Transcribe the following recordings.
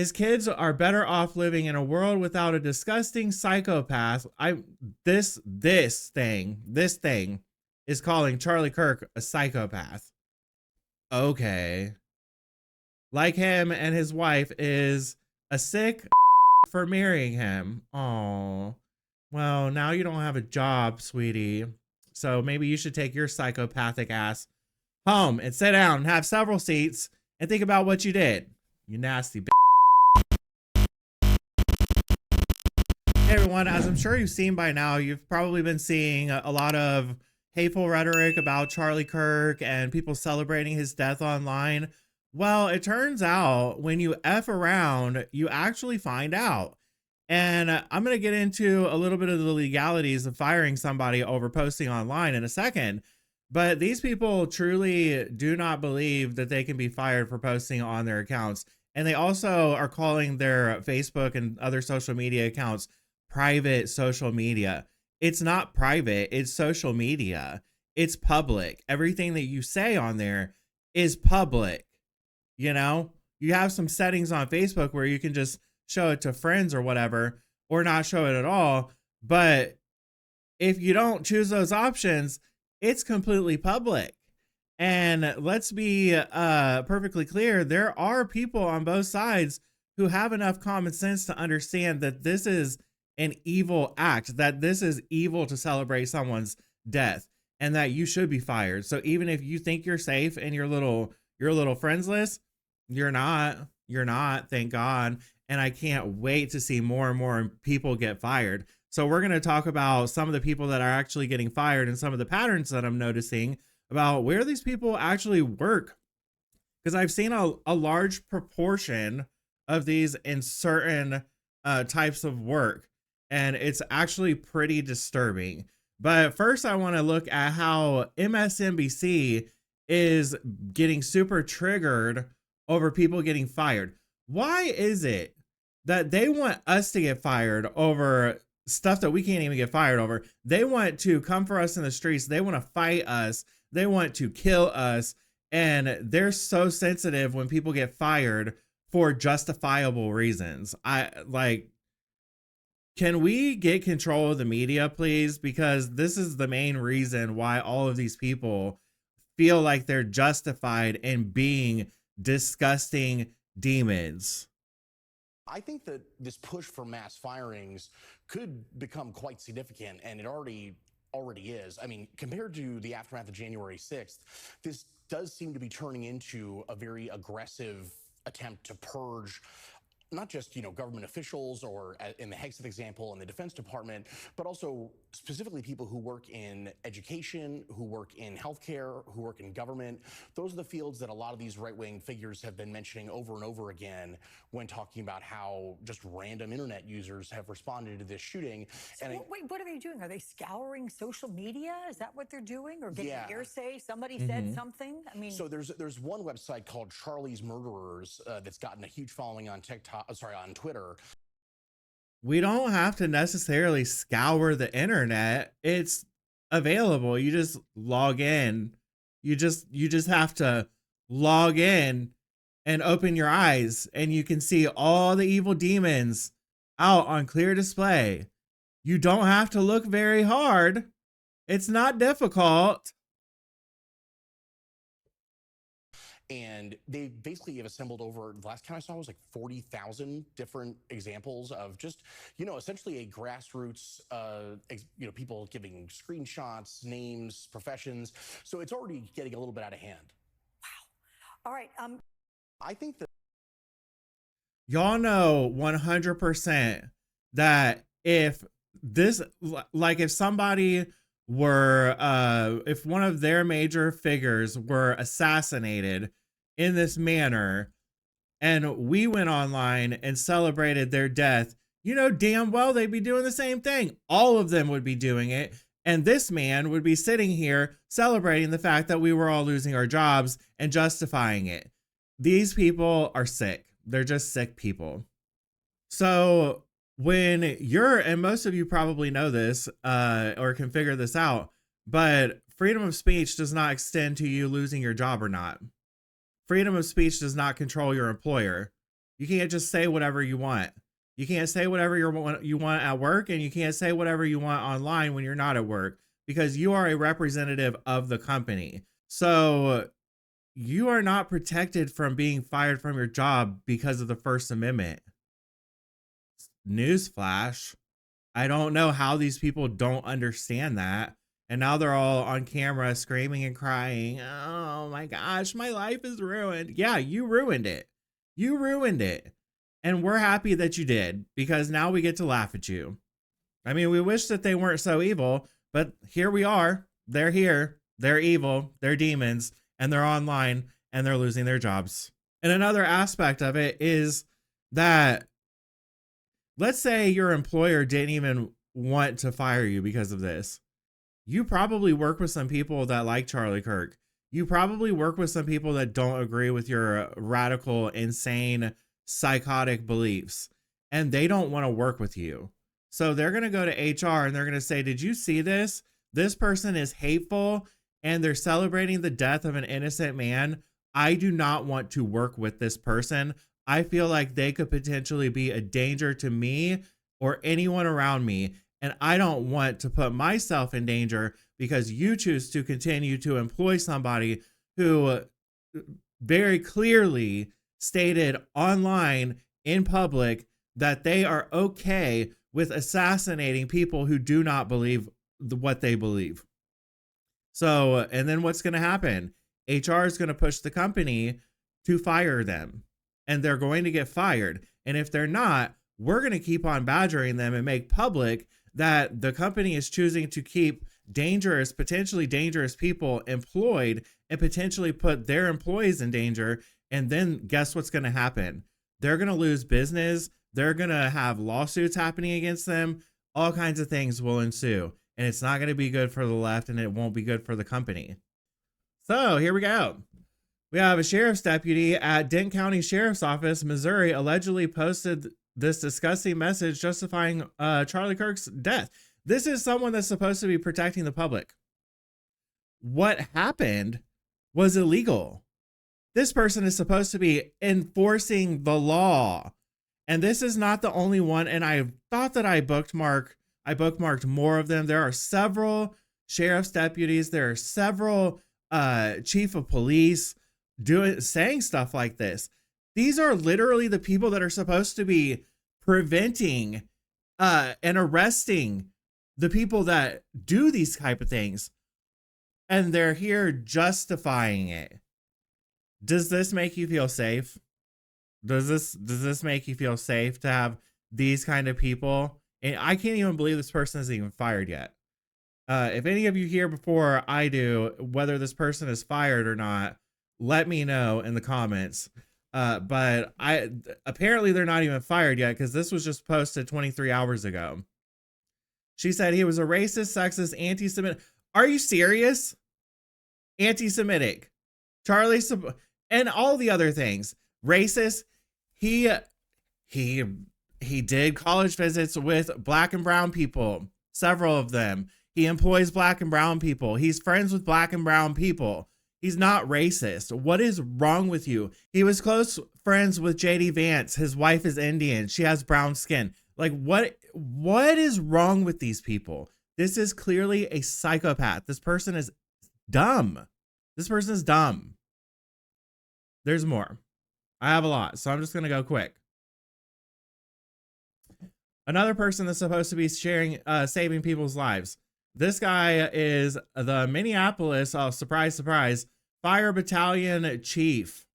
His kids are better off living in a world without a disgusting psychopath. This thing is calling Charlie Kirk a psychopath. Okay. Like him and his wife is a sick for marrying him. Oh. Well, now you don't have a job, sweetie. So maybe you should take your psychopathic ass home and sit down and have several seats and think about what you did. You nasty bitch. Hey everyone, as I'm sure you've seen by now, you've probably been seeing a lot of hateful rhetoric about Charlie Kirk and people celebrating his death online. Well, it turns out when you F around, you actually find out. And I'm going to get into a little bit of the legalities of firing somebody over posting online in a second. But these people truly do not believe that they can be fired for posting on their accounts. And they also are calling their Facebook and other social media accounts private social media. It's not private, it's social media. It's public. Everything that you say on there is public. You know, you have some settings on Facebook where you can just show it to friends or whatever, or not show it at all. But if you don't choose those options, it's completely public. And let's be perfectly clear, there are people on both sides who have enough common sense to understand that this is an evil act, that this is evil to celebrate someone's death, and that you should be fired. So even if you think you're safe in your little friends list, you're not, thank God. And I can't wait to see more and more people get fired. So we're going to talk about some of the people that are actually getting fired and some of the patterns that I'm noticing about where these people actually work. Because I've seen a large proportion of these in certain types of work. And it's actually pretty disturbing. But first, I want to look at how MSNBC is getting super triggered over people getting fired. Why is it that they want us to get fired over stuff that we can't even get fired over? They want to come for us in the streets. They want to fight us. They want to kill us. And they're so sensitive when people get fired for justifiable reasons. Can we get control of the media, please? Because this is the main reason why all of these people feel like they're justified in being disgusting demons. I think that this push for mass firings could become quite significant, and it already is. I mean, compared to the aftermath of January 6th, this does seem to be turning into a very aggressive attempt to purge not just, government officials or in the Hegseth example in the Defense Department, but also specifically people who work in education, who work in healthcare, who work in government. Those are the fields that a lot of these right-wing figures have been mentioning over and over again when talking about how just random internet users have responded to this shooting. So wait, what are they doing? Are they scouring social media? Is that what they're doing? Or getting hearsay? Somebody said something? I mean, so there's one website called Charlie's Murderers that's gotten a huge following on on Twitter. We don't have to necessarily scour the internet. It's available. You just log in. You just have to log in and open your eyes, and you can see all the evil demons out on clear display. You don't have to look very hard. It's not difficult. And they basically have assembled over, the last count I saw was like 40,000 different examples of just, essentially a grassroots, people giving screenshots, names, professions. So it's already getting a little bit out of hand. wow. All right. I think that Y'all know 100% that if somebody were, if one of their major figures were assassinated in this manner, and we went online and celebrated their death, damn well they'd be doing the same thing. All of them would be doing it. And this man would be sitting here celebrating the fact that we were all losing our jobs and justifying it. These people are sick. They're just sick people. So when and most of you probably know this or can figure this out, but freedom of speech does not extend to you losing your job or not. Freedom of speech does not control your employer. You can't just say whatever you want. You can't say whatever you want at work, and you can't say whatever you want online when you're not at work, because you are a representative of the company. So you are not protected from being fired from your job because of the First Amendment. Newsflash. I don't know how these people don't understand that. And now they're all on camera screaming and crying. Oh my gosh, my life is ruined. Yeah, you ruined it. You ruined it. And we're happy that you did, because now we get to laugh at you. I mean, we wish that they weren't so evil, but here we are. They're here. They're evil. They're demons, and they're online, and they're losing their jobs. And another aspect of it is that, let's say your employer didn't even want to fire you because of this. You probably work with some people that like Charlie Kirk. You probably work with some people that don't agree with your radical, insane, psychotic beliefs, and they don't want to work with you. So they're going to go to HR and they're going to say, did you see this? This person is hateful and they're celebrating the death of an innocent man. I do not want to work with this person. I feel like they could potentially be a danger to me or anyone around me. And I don't want to put myself in danger because you choose to continue to employ somebody who very clearly stated online in public that they are okay with assassinating people who do not believe what they believe. So, and then what's going to happen? HR is going to push the company to fire them, and they're going to get fired. And if they're not, we're going to keep on badgering them and make public that the company is choosing to keep dangerous, potentially dangerous people employed and potentially put their employees in danger. And then guess what's going to happen? They're going to lose business. They're going to have lawsuits happening against them. All kinds of things will ensue. And it's not going to be good for the left, and it won't be good for the company. So here we go. We have a sheriff's deputy at Dent County Sheriff's Office, Missouri, allegedly posted this disgusting message justifying Charlie Kirk's death. This is someone that's supposed to be protecting the public. What happened was illegal. This person is supposed to be enforcing the law. And this is not the only one. And I thought that I bookmarked more of them. There are several sheriff's deputies. There are several chief of police saying stuff like this. These are literally the people that are supposed to be preventing and arresting the people that do these type of things. And they're here justifying it. Does this make you feel safe? Does this make you feel safe to have these kind of people? And I can't even believe this person isn't even fired yet. If any of you hear before I do whether this person is fired or not, let me know in the comments. But apparently they're not even fired yet, because this was just posted 23 hours ago. She said he was a racist, sexist, anti-Semitic. Are you serious? Anti-Semitic. Charlie, and all the other things. Racist. He did college visits with black and brown people, several of them. He employs black and brown people. He's friends with black and brown people. He's not racist. What is wrong with you? He was close friends with JD Vance. His wife is Indian. She has brown skin. Like, what is wrong with these people? This is clearly a psychopath. This person is dumb. This person is dumb. There's more. I have a lot, so I'm just going to go quick. Another person that's supposed to be saving people's lives. This guy is the Minneapolis, surprise, surprise, fire battalion chief.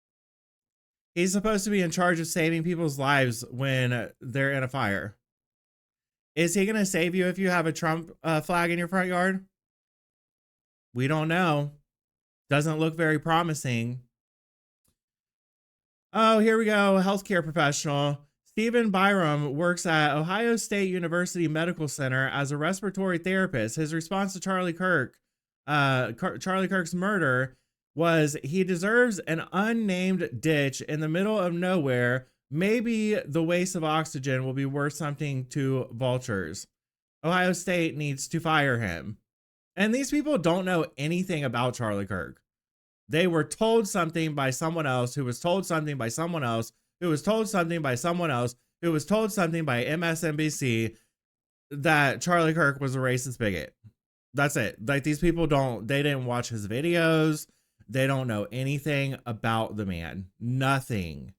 He's supposed to be in charge of saving people's lives when they're in a fire. Is he going to save you if you have a Trump flag in your front yard? We don't know. Doesn't look very promising. Oh, here we go. Healthcare professional. Stephen Byram works at Ohio State University Medical Center as a respiratory therapist. His response to Charlie Kirk's murder was, he deserves an unnamed ditch in the middle of nowhere. Maybe the waste of oxygen will be worth something to vultures. Ohio State needs to fire him. And these people don't know anything about Charlie Kirk. They were told something by someone else who was told something by someone else who was told something by someone else, who was told something by MSNBC that Charlie Kirk was a racist bigot. That's it. Like, these people they didn't watch his videos. They don't know anything about the man. Nothing.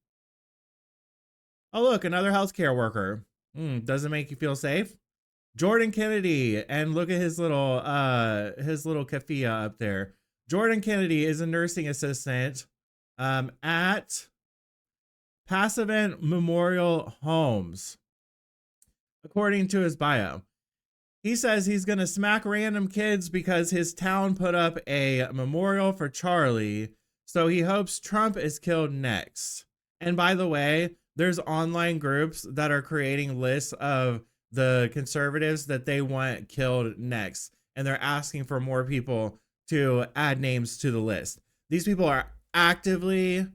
Oh, look, another healthcare worker. Doesn't make you feel safe? Jordan Kennedy, and look at his little kafia up there. Jordan Kennedy is a nursing assistant at Passavant Memorial Homes, according to his bio. He says he's going to smack random kids because his town put up a memorial for Charlie, so he hopes Trump is killed next. And by the way, there's online groups that are creating lists of the conservatives that they want killed next, and they're asking for more people to add names to the list. These people are actively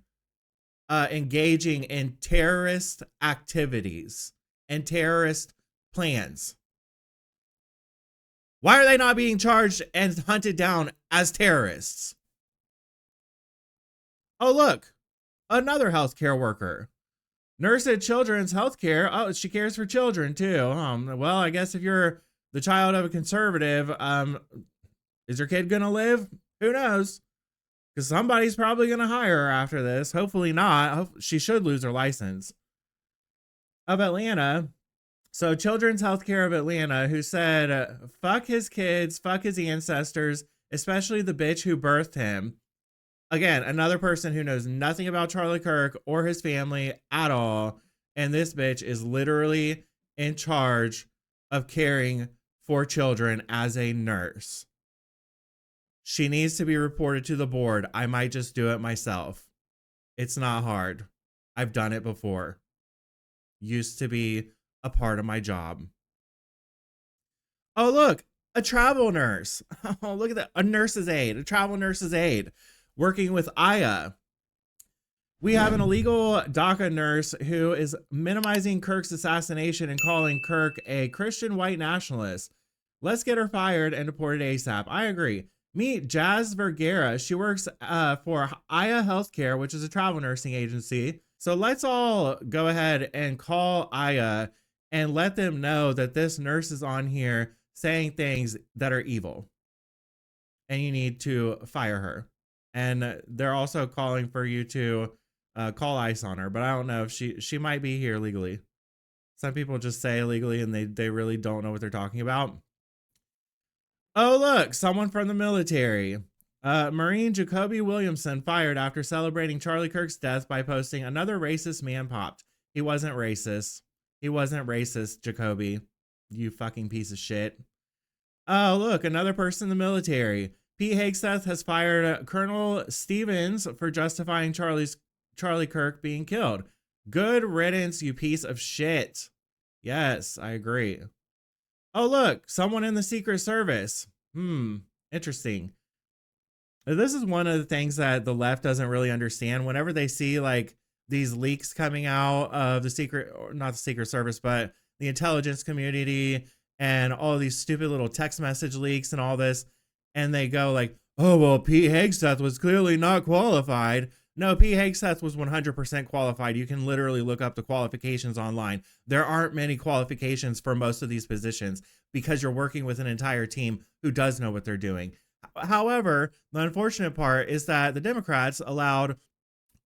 engaging in terrorist activities and terrorist plans. Why are they not being charged and hunted down as terrorists? Oh, look, another healthcare worker. Nurse at Children's Healthcare. Oh, she cares for children too. Well, I guess if you're the child of a conservative, is your kid gonna live? Who knows? Because somebody's probably gonna hire her after this. Hopefully not. She should lose her license. Of Atlanta. So Children's Healthcare of Atlanta, who said, fuck his kids, fuck his ancestors, especially the bitch who birthed him. Again, another person who knows nothing about Charlie Kirk or his family at all. And this bitch is literally in charge of caring for children as a nurse. She needs to be reported to the board. I might just do it myself. It's not hard. I've done it before. Used to be a part of my job. Oh, look, a travel nurse. Oh, look at that. A nurse's aide, a travel nurse's aide working with Aya. We have an illegal DACA nurse who is minimizing Kirk's assassination and calling Kirk a Christian white nationalist. Let's get her fired and deported ASAP. I agree. Meet Jazz Vergara. She works for Aya Healthcare, which is a travel nursing agency. So let's all go ahead and call Aya and let them know that this nurse is on here saying things that are evil. And you need to fire her. And they're also calling for you to call ICE on her. But I don't know if she might be here legally. Some people just say illegally and they really don't know what they're talking about. Oh, look, someone from the military. Marine Jacoby Williamson fired after celebrating Charlie Kirk's death by posting another racist man popped. He wasn't racist. He wasn't racist, Jacoby. You fucking piece of shit. Oh, look, another person in the military. Pete Hegseth has fired Colonel Stevens for justifying Charlie Kirk being killed. Good riddance, you piece of shit. Yes, I agree. Oh, look, someone in the Secret Service. Interesting. This is one of the things that the left doesn't really understand. Whenever they see like these leaks coming out of the secret, or not the Secret Service, but the intelligence community and all these stupid little text message leaks and all this, and they go like, oh, well, Pete Hegseth was clearly not qualified. No, Pete Hegseth was 100% qualified. You can literally look up the qualifications online. There aren't many qualifications for most of these positions because you're working with an entire team who does know what they're doing. However, the unfortunate part is that the Democrats allowed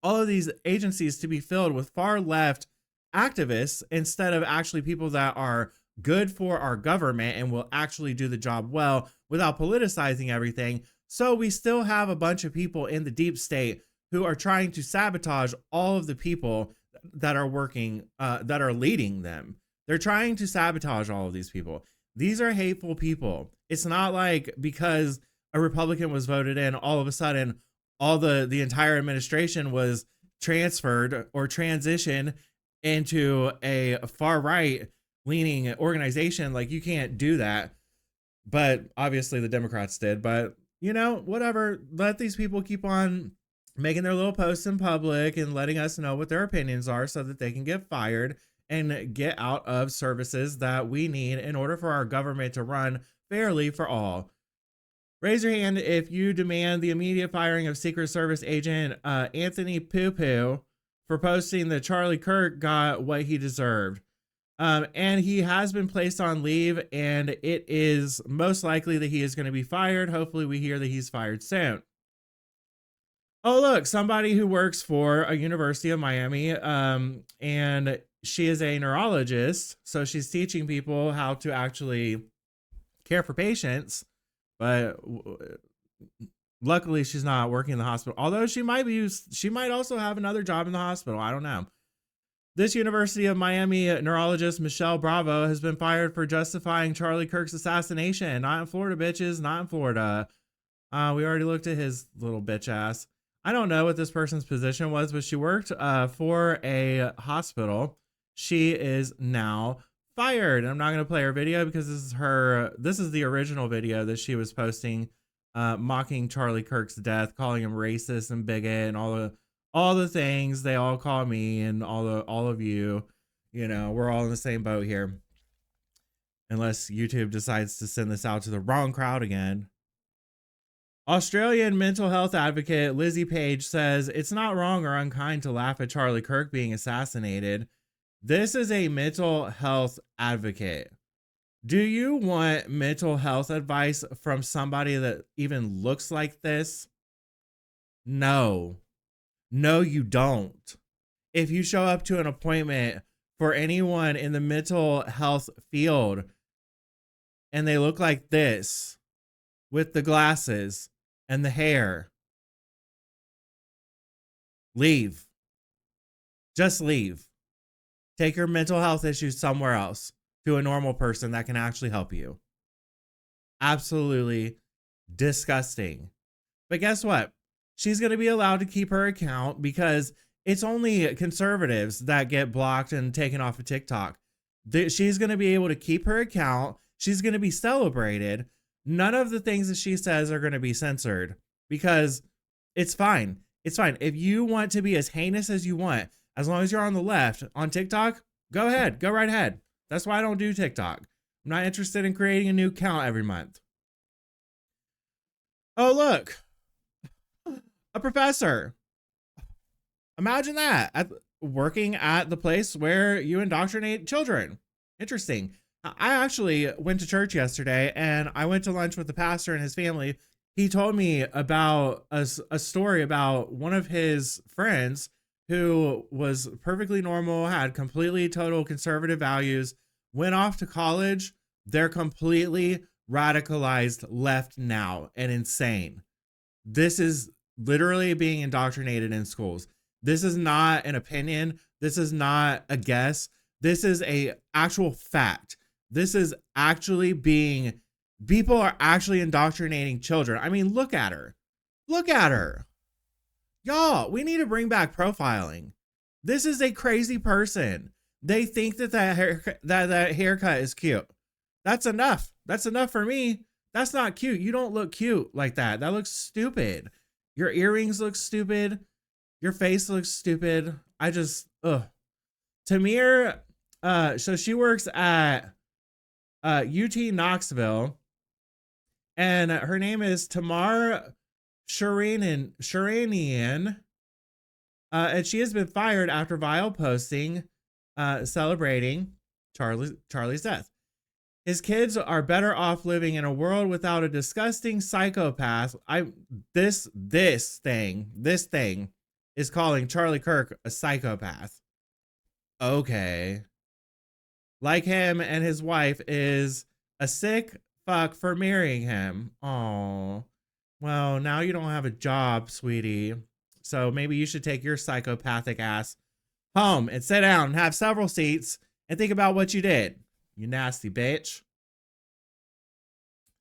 all of these agencies to be filled with far left activists instead of actually people that are good for our government and will actually do the job well without politicizing everything. So we still have a bunch of people in the deep state who are trying to sabotage all of the people that are working, that are leading them. They're trying to sabotage all of these people. These are hateful people. It's not like because a Republican was voted in, all of a sudden, all the entire administration was transferred or transitioned into a far right leaning organization. Like, you can't do that. But obviously the Democrats did. But, you know, whatever. Let these people keep on making their little posts in public and letting us know what their opinions are so that they can get fired and get out of services that we need in order for our government to run fairly for all. Raise your hand if you demand the immediate firing of Secret Service agent Anthony Poo Poo for posting that Charlie Kirk got what he deserved. And he has been placed on leave, and it is most likely that he is going to be fired. Hopefully, we hear that he's fired soon. Oh, look, somebody who works for a University of Miami, and she is a neurologist, so she's teaching people how to actually care for patients, but luckily she's not working in the hospital, although she might also have another job in the hospital. I don't know. This University of Miami neurologist, Michelle Bravo, has been fired for justifying Charlie Kirk's assassination. Not in Florida, bitches. Not in Florida. We already looked at his little bitch ass. I don't know what this person's position was, but she worked for a hospital. She is now fired. I'm not going to play her video because this is the original video that she was posting, mocking Charlie Kirk's death, calling him racist and bigot and all the things they all call me and all of you. You know, we're all in the same boat here. Unless YouTube decides to send this out to the wrong crowd again. Australian mental health advocate Lizzie Page says it's not wrong or unkind to laugh at Charlie Kirk being assassinated. This is a mental health advocate. Do you want mental health advice from somebody that even looks like this? No. No, you don't. If you show up to an appointment for anyone in the mental health field and they look like this with the glasses and the hair, leave. Just leave. Take your mental health issues somewhere else to a normal person that can actually help you. Absolutely disgusting. But guess what? She's going to be allowed to keep her account because it's only conservatives that get blocked and taken off of TikTok. She's going to be able to keep her account. She's going to be celebrated. None of the things that she says are going to be censored because it's fine. It's fine. If you want to be as heinous as you want, as long as you're on the left on TikTok, go ahead. Go right ahead. That's why I don't do TikTok. I'm not interested in creating a new account every month. Oh, look. A professor. Imagine that. Working at the place where you indoctrinate children. Interesting. I actually went to church yesterday and I went to lunch with the pastor and his family. He told me about a story about one of his friends who was perfectly normal, had completely total conservative values, went off to college. They're completely radicalized left now and insane. This is literally being indoctrinated in schools. This is not an opinion. This is not a guess. This is a actual fact. This is actually people are actually indoctrinating children. I mean, look at her. Look at her. Y'all, we need to bring back profiling. This is a crazy person. They think that haircut is cute. That's enough. That's enough for me. That's not cute. You don't look cute like that. That looks stupid. Your earrings look stupid. Your face looks stupid. Tamir, so she works at UT Knoxville, and her name is Tamar Shiranian, and she has been fired after vile posting celebrating Charlie's death. His kids are better off living in a world without a disgusting psychopath. This thing is calling Charlie Kirk a psychopath. Okay. Like him and his wife is a sick fuck for marrying him. Oh, well, now you don't have a job, sweetie. So maybe you should take your psychopathic ass home and sit down and have several seats and think about what you did. You nasty bitch.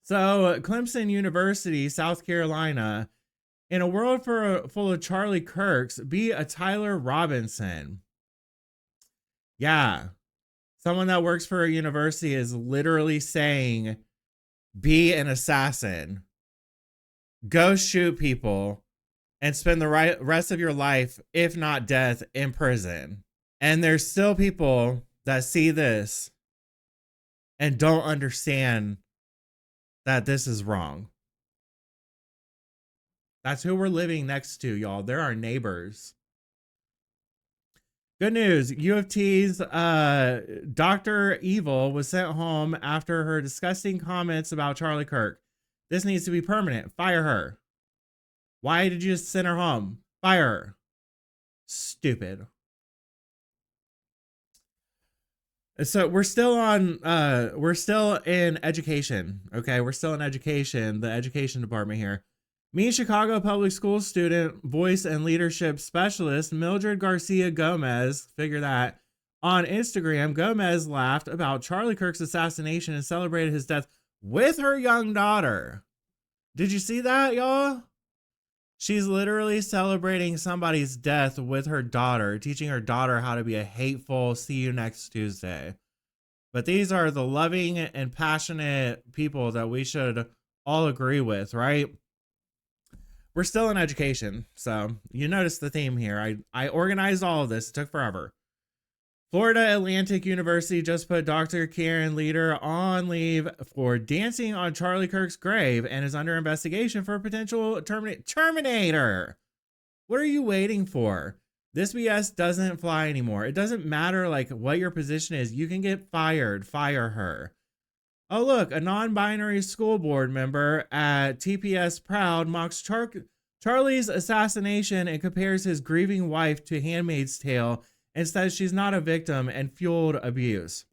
So Clemson University, South Carolina, in a world full of Charlie Kirks, be a Tyler Robinson. Yeah. Someone that works for a university is literally saying, be an assassin. Go shoot people and spend the rest of your life, if not death, in prison. And there's still people that see this and don't understand that this is wrong. That's who we're living next to, y'all. They're our neighbors. Good news. U of T's Dr. Evil was sent home after her disgusting comments about Charlie Kirk. This needs to be permanent. Fire her. Why did you just send her home? Fire her. Stupid. So we're still in education. Okay, we're still in education, the education department here. Me, Chicago Public Schools student, voice and leadership specialist Mildred Garcia Gomez, figure that, on Instagram, Gomez laughed about Charlie Kirk's assassination and celebrated his death with her young daughter. Did you see that, y'all? She's literally celebrating somebody's death with her daughter, teaching her daughter how to be a hateful "see you next Tuesday." But these are the loving and passionate people that we should all agree with, right? We're still in education, so you notice the theme here. I organized all of this. It took forever. Florida Atlantic University just put Dr. Karen Leader on leave for dancing on Charlie Kirk's grave and is under investigation for a potential terminator. What are you waiting for? This BS doesn't fly anymore. It doesn't matter like what your position is. You can get fired. Fire her. Oh, look, a non-binary school board member at TPS Proud mocks Charlie's assassination and compares his grieving wife to Handmaid's Tale and says she's not a victim and fueled abuse.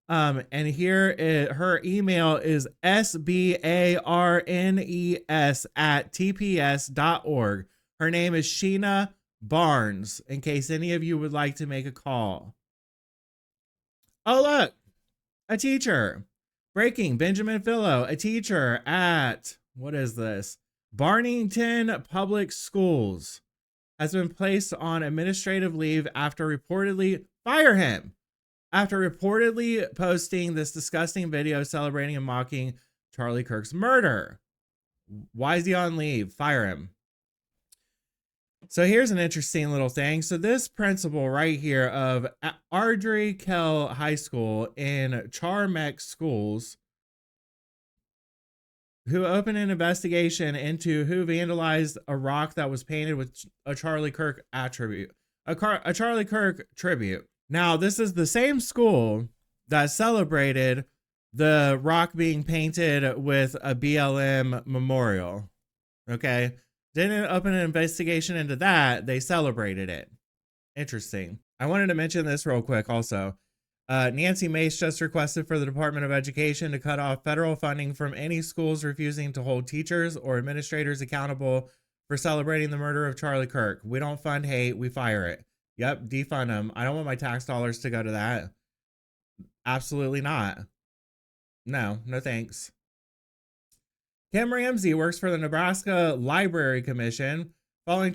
And here her email is sbarnes@tps.org. Her name is Sheena Barnes, in case any of you would like to make a call. Oh, look, a teacher. Breaking, Benjamin Fillo, a teacher at, what is this? Barnington Public Schools, has been placed on administrative leave after reportedly posting this disgusting video celebrating and mocking Charlie Kirk's murder. Why is he on leave? Fire him. So here's an interesting little thing. So this principal right here of Ardrey Kell High School in Charmex Schools, who opened an investigation into who vandalized a rock that was painted with a Charlie Kirk attribute, a Charlie Kirk tribute. Now, this is the same school that celebrated the rock being painted with a BLM memorial. Okay. Didn't open an investigation into that. They celebrated it. Interesting. I wanted to mention this real quick also. Nancy Mace just requested for the Department of Education to cut off federal funding from any schools refusing to hold teachers or administrators accountable for celebrating the murder of Charlie Kirk. We don't fund hate, we fire it. Yep, defund them. I don't want my tax dollars to go to that. Absolutely not. No thanks. Kim Ramsey works for the Nebraska Library Commission. Following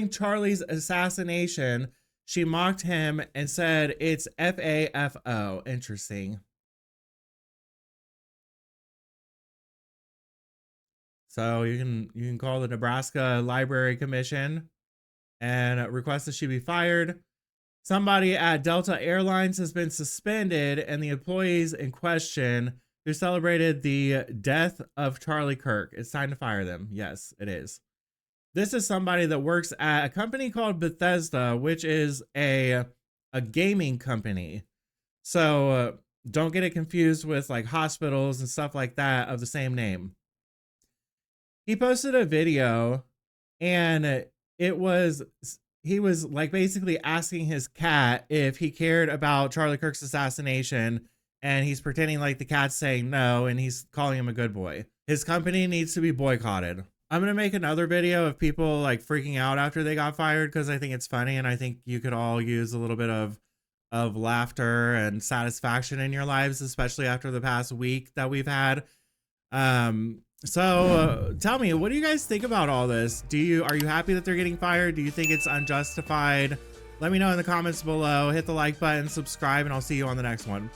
Charlie's assassination, she mocked him and said it's FAFO. Interesting. So you can call the Nebraska Library Commission and request that she be fired. Somebody at Delta Airlines has been suspended, and the employees in question who celebrated the death of Charlie Kirk, it's time to fire them. Yes, it is. This is somebody that works at a company called Bethesda, which is a gaming company. So don't get it confused with like hospitals and stuff like that of the same name. He posted a video and he was like basically asking his cat if he cared about Charlie Kirk's assassination, and he's pretending like the cat's saying no, and he's calling him a good boy. His company needs to be boycotted. I'm going to make another video of people like freaking out after they got fired because I think it's funny, and I think you could all use a little bit of laughter and satisfaction in your lives, especially after the past week that we've had. So tell me, what do you guys think about all this? Are you happy that they're getting fired? Do you think it's unjustified? Let me know in the comments below. Hit the like button, subscribe, and I'll see you on the next one.